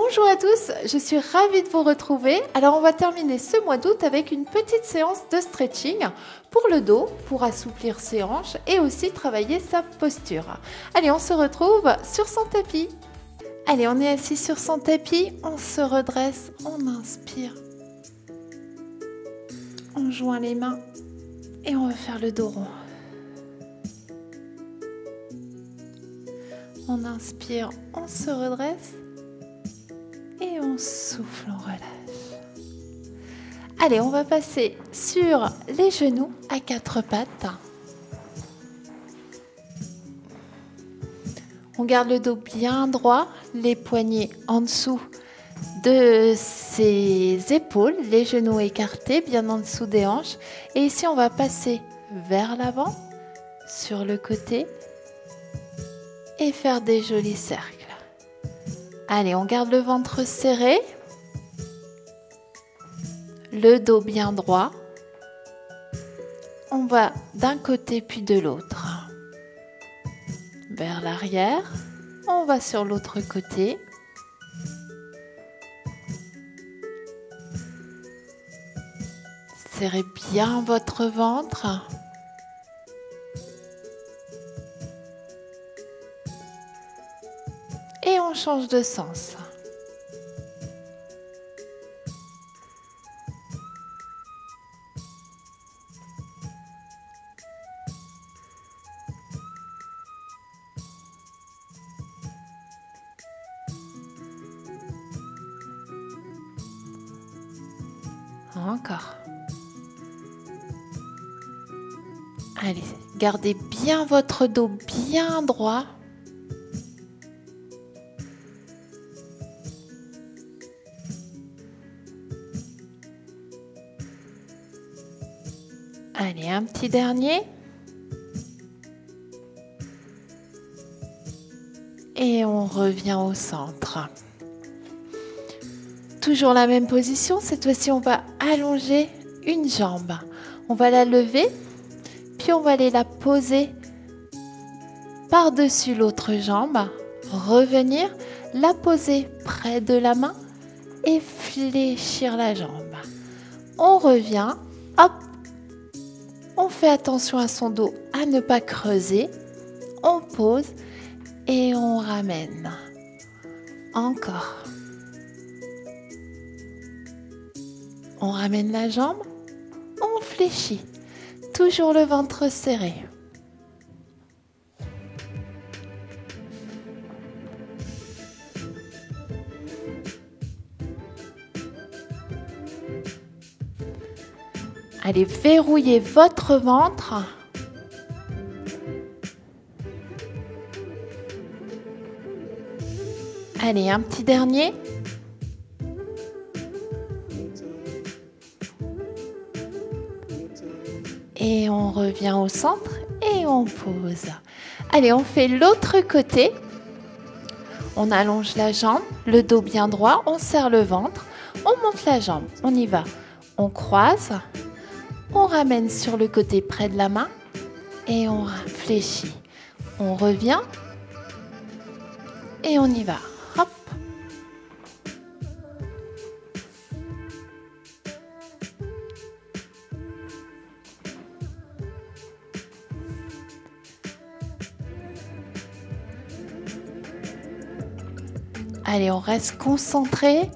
Bonjour à tous, je suis ravie de vous retrouver. Alors on va terminer ce mois d'août avec une petite séance de stretching pour le dos, pour assouplir ses hanches et aussi travailler sa posture. Allez, on se retrouve sur son tapis. Allez, on est assis sur son tapis, on se redresse, on inspire. On joint les mains et on va faire le dos rond. On inspire, on se redresse et on souffle, on relâche. Allez, on va passer sur les genoux à quatre pattes. On garde le dos bien droit, les poignets en dessous de ses épaules, les genoux écartés, bien en dessous des hanches. Et ici, on va passer vers l'avant, sur le côté et faire des jolis cercles. Allez, on garde le ventre serré, le dos bien droit. On va d'un côté puis de l'autre. Vers l'arrière, on va sur l'autre côté. Serrez bien votre ventre. Et on change de sens. Encore. Allez, gardez bien votre dos bien droit. Allez, un petit dernier. Et on revient au centre. Toujours la même position. Cette fois-ci, on va allonger une jambe. On va la lever, puis on va aller la poser par-dessus l'autre jambe. Revenir, la poser près de la main et fléchir la jambe. On revient, hop. On fait attention à son dos, à ne pas creuser. On pose et on ramène. Encore. On ramène la jambe, on fléchit. Toujours le ventre serré. Allez, verrouillez votre ventre. Allez, un petit dernier. Et on revient au centre et on pose. Allez, on fait l'autre côté. On allonge la jambe, le dos bien droit, on serre le ventre, on monte la jambe, on y va. On croise. On ramène sur le côté près de la main et on fléchit. On revient et on y va. Hop. Allez, on reste concentré.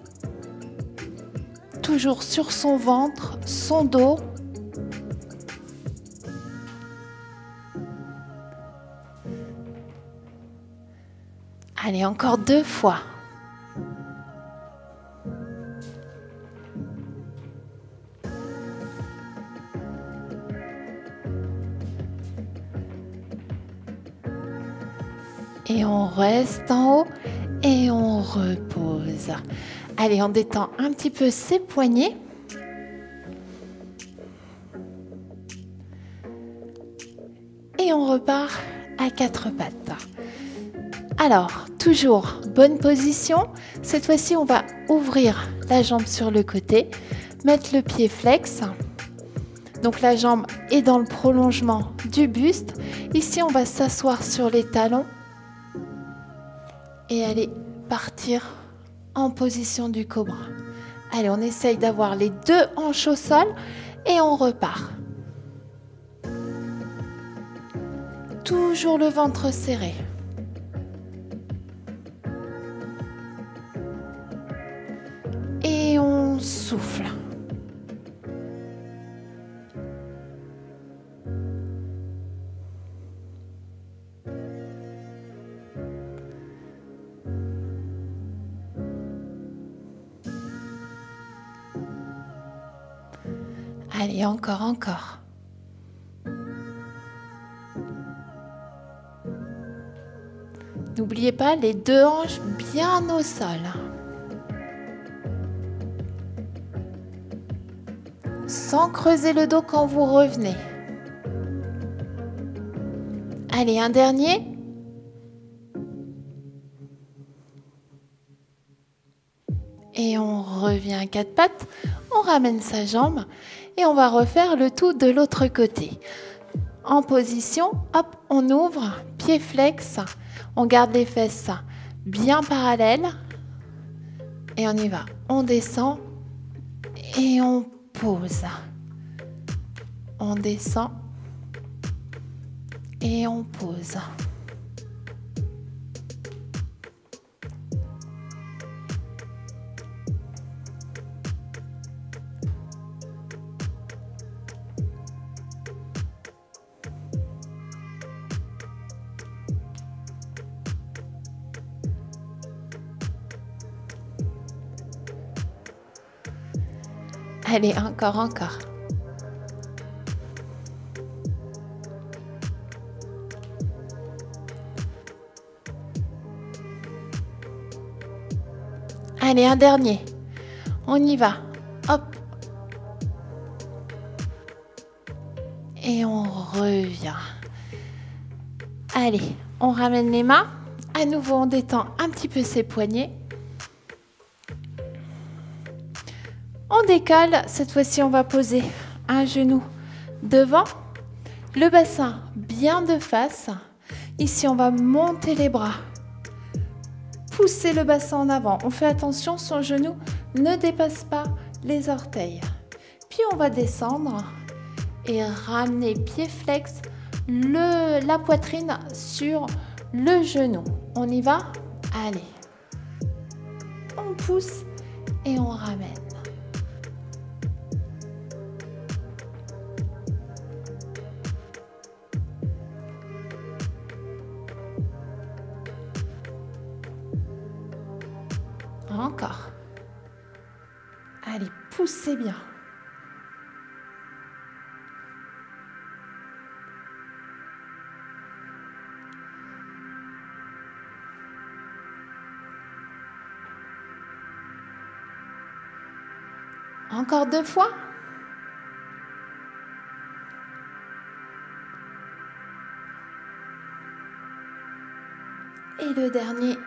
Toujours sur son ventre, son dos. Allez, encore 2 fois. Et on reste en haut et on repose. Allez, on détend un petit peu ses poignets. Et on repart à 4 pattes. Alors, toujours bonne position. Cette fois-ci, on va ouvrir la jambe sur le côté, mettre le pied flex. Donc la jambe est dans le prolongement du buste. Ici, on va s'asseoir sur les talons et aller partir en position du cobra. Allez, on essaye d'avoir les deux hanches au sol et on repart. Toujours le ventre serré. Et on souffle. Allez, encore, encore. N'oubliez pas les deux hanches bien au sol. Sans creuser le dos quand vous revenez. Allez, un dernier. Et on revient à quatre pattes. On ramène sa jambe et on va refaire le tout de l'autre côté. En position, hop, on ouvre, pied flex. On garde les fesses bien parallèles. Et on y va. On descend et on pose. On descend et on pose. Allez, encore, encore. Allez, un dernier. On y va. Hop. Et on revient. Allez, on ramène les mains. À nouveau, on détend un petit peu ses poignets. On décale. Cette fois-ci, on va poser un genou devant. Le bassin bien de face. Ici, on va monter les bras. Pousser le bassin en avant. On fait attention, son genou ne dépasse pas les orteils. Puis on va descendre et ramener pied flex, la poitrine sur le genou. On y va? Allez. On pousse et on ramène. Encore. Allez, poussez bien. Encore 2 fois. Et le dernier.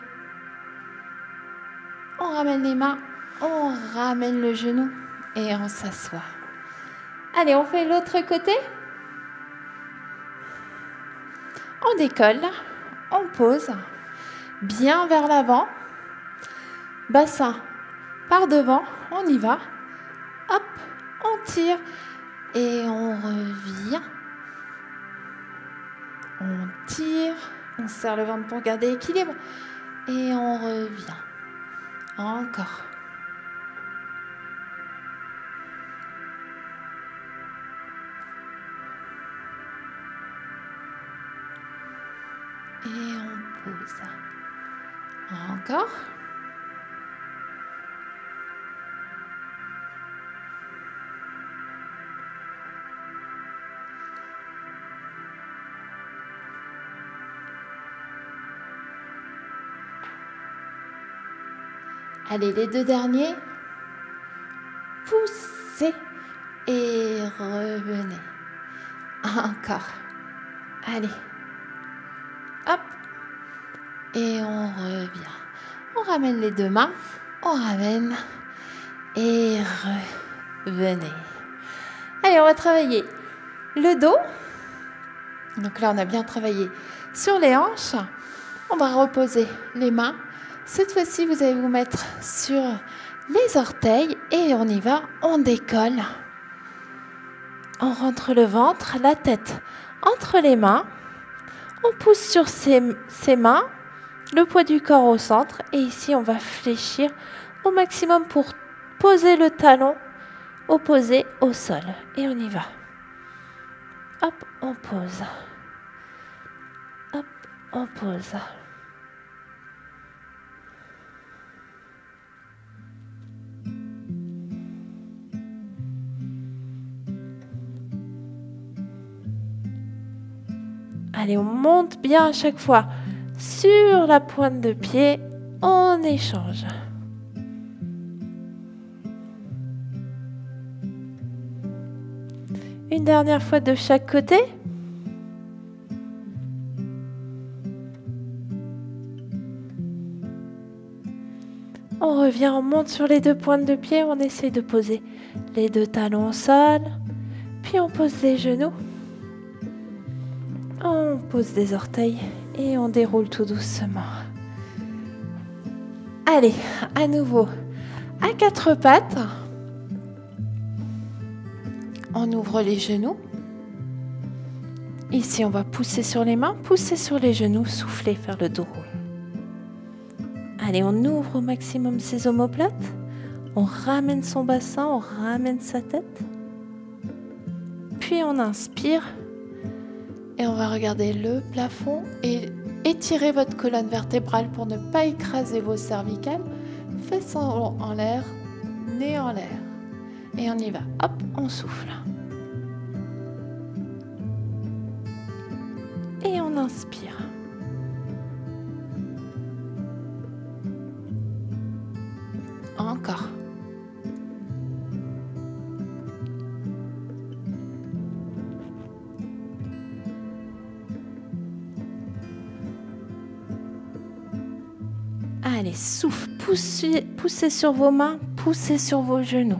On ramène les mains, on ramène le genou et on s'assoit. Allez, on fait l'autre côté. On décolle, on pose, bien vers l'avant. Bassin par devant, on y va. Hop, on tire et on revient. On tire, on serre le ventre pour garder l'équilibre et on revient. Encore. Et on pose. Encore. Allez, les 2 derniers. Poussez et revenez. Encore. Allez. Hop. Et on revient. On ramène les 2 mains. On ramène. Et revenez. Allez, on va travailler le dos. Donc là, on a bien travaillé sur les hanches. On va reposer les mains Cette fois-ci, vous allez vous mettre sur les orteils et on y va, on décolle. On rentre le ventre, la tête entre les mains. On pousse sur ses mains, le poids du corps au centre. Et ici, on va fléchir au maximum pour poser le talon opposé au sol. Et on y va. Hop, on pose. Hop, on pose. Allez, on monte bien à chaque fois. Sur la pointe de pied, on échange. Une dernière fois de chaque côté. On revient, on monte sur les deux pointes de pied, on essaye de poser les deux talons au sol, puis on pose les genoux, on pose des orteils et on déroule tout doucement. Allez, à nouveau, à quatre pattes, on ouvre les genoux. Ici, on va pousser sur les mains, pousser sur les genoux, souffler, faire le dos rond. Allez, on ouvre au maximum ses omoplates. On ramène son bassin, on ramène sa tête. Puis on inspire. Et on va regarder le plafond et étirer votre colonne vertébrale pour ne pas écraser vos cervicales. Fesses en l'air, nez en l'air. Et on y va. Hop, on souffle. Et on inspire. Encore. Allez, souffle, poussez sur vos mains, poussez sur vos genoux.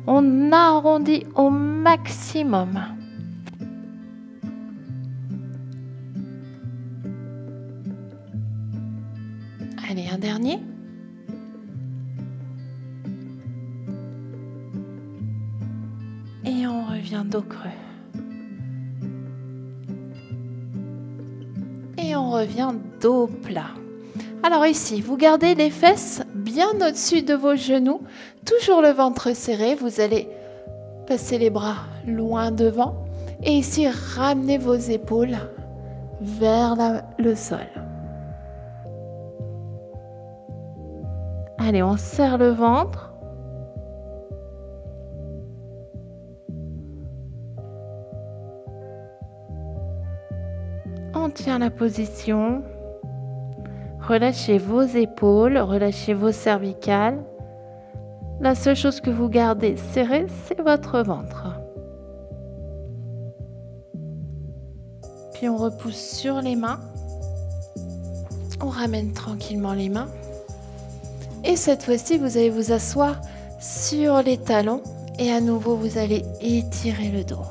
On arrondit au maximum. Allez, un dernier. Et on revient dos creux. Et on revient dos plat. Alors ici, vous gardez les fesses bien au-dessus de vos genoux, toujours le ventre serré. Vous allez passer les bras loin devant. Et ici, ramenez vos épaules vers le sol. Allez, on serre le ventre. On tient la position. Relâchez vos épaules, relâchez vos cervicales. La seule chose que vous gardez serrée, c'est votre ventre. Puis on repousse sur les mains. On ramène tranquillement les mains. Et cette fois-ci, vous allez vous asseoir sur les talons. Et à nouveau, vous allez étirer le dos.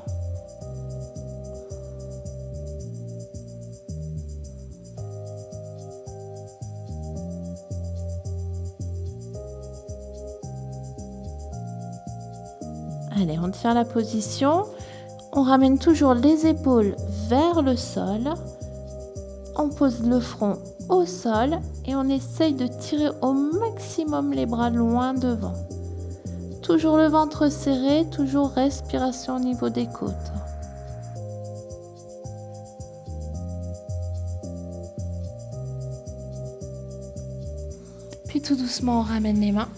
Allez, on tient la position. On ramène toujours les épaules vers le sol. On pose le front au sol et on essaye de tirer au maximum les bras loin devant. Toujours le ventre serré, toujours respiration au niveau des côtes. Puis tout doucement, on ramène les mains.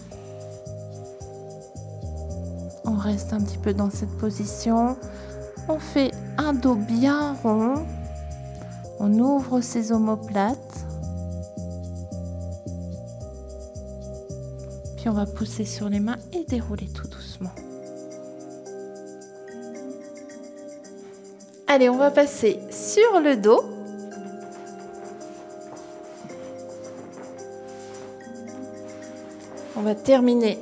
On reste un petit peu dans cette position. On fait un dos bien rond. On ouvre ses omoplates. Puis on va pousser sur les mains et dérouler tout doucement. Allez, on va passer sur le dos. On va terminer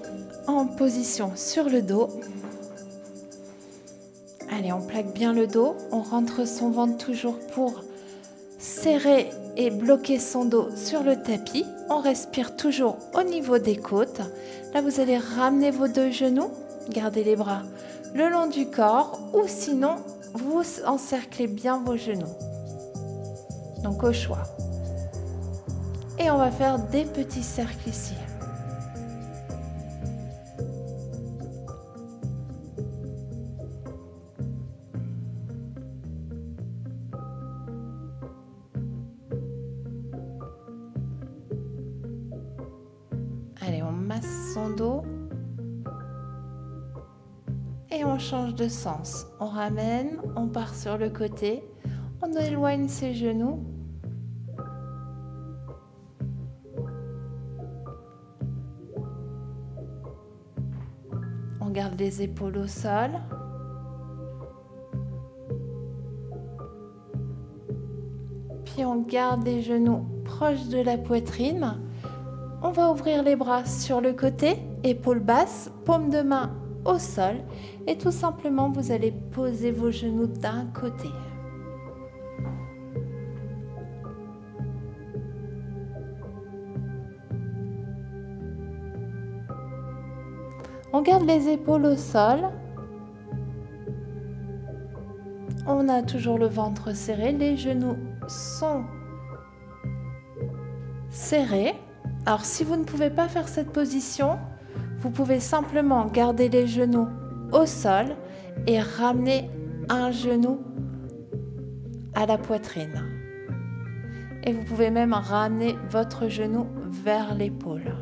en position sur le dos. Allez, on plaque bien le dos. On rentre son ventre toujours pour serrer et bloquer son dos sur le tapis. On respire toujours au niveau des côtes. Là, vous allez ramener vos deux genoux, gardez les bras le long du corps ou sinon, vous encerclez bien vos genoux. Donc au choix. Et on va faire des petits cercles ici. Allez, on masse son dos. Et on change de sens. On ramène, on part sur le côté. On éloigne ses genoux. On garde les épaules au sol. Puis on garde les genoux proches de la poitrine. On va ouvrir les bras sur le côté, épaules basses, paume de main au sol. Et tout simplement, vous allez poser vos genoux d'un côté. On garde les épaules au sol. On a toujours le ventre serré, les genoux sont serrés. Alors si vous ne pouvez pas faire cette position, vous pouvez simplement garder les genoux au sol et ramener un genou à la poitrine. Et vous pouvez même ramener votre genou vers l'épaule.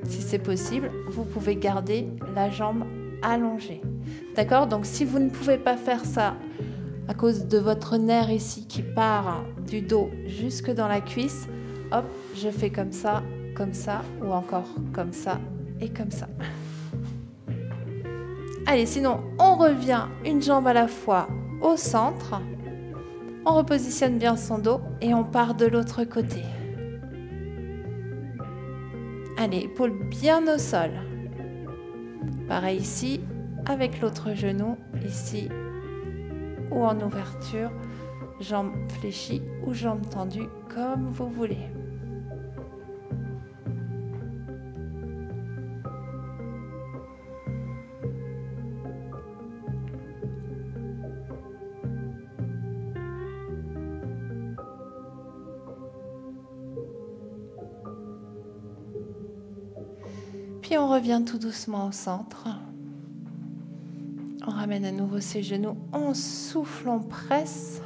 Si c'est possible, vous pouvez garder la jambe allongée. D'accord? Donc si vous ne pouvez pas faire ça à cause de votre nerf ici qui part du dos jusque dans la cuisse, hop, je fais comme ça, ou encore comme ça et comme ça. Allez, sinon, on revient une jambe à la fois au centre. On repositionne bien son dos et on part de l'autre côté. Allez, épaules bien au sol. Pareil ici, avec l'autre genou, ici, ou en ouverture, jambes fléchies ou jambes tendues, comme vous voulez. Puis on revient tout doucement au centre. On ramène à nouveau ses genoux. On souffle, on presse.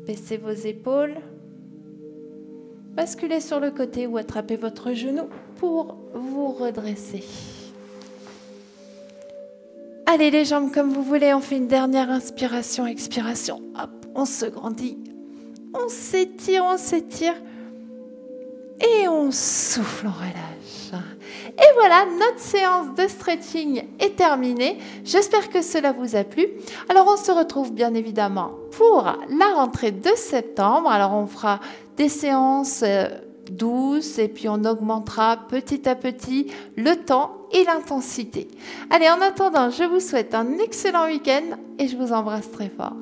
Baissez vos épaules. Basculez sur le côté ou attrapez votre genou pour vous redresser. Allez, les jambes comme vous voulez. On fait une dernière inspiration, expiration. Hop, on se grandit. On s'étire, on s'étire. Et on souffle, on relâche. Et voilà, notre séance de stretching est terminée. J'espère que cela vous a plu. Alors, on se retrouve bien évidemment pour la rentrée de septembre. Alors, on fera des séances douces et puis on augmentera petit à petit le temps et l'intensité. Allez, en attendant, je vous souhaite un excellent week-end et je vous embrasse très fort.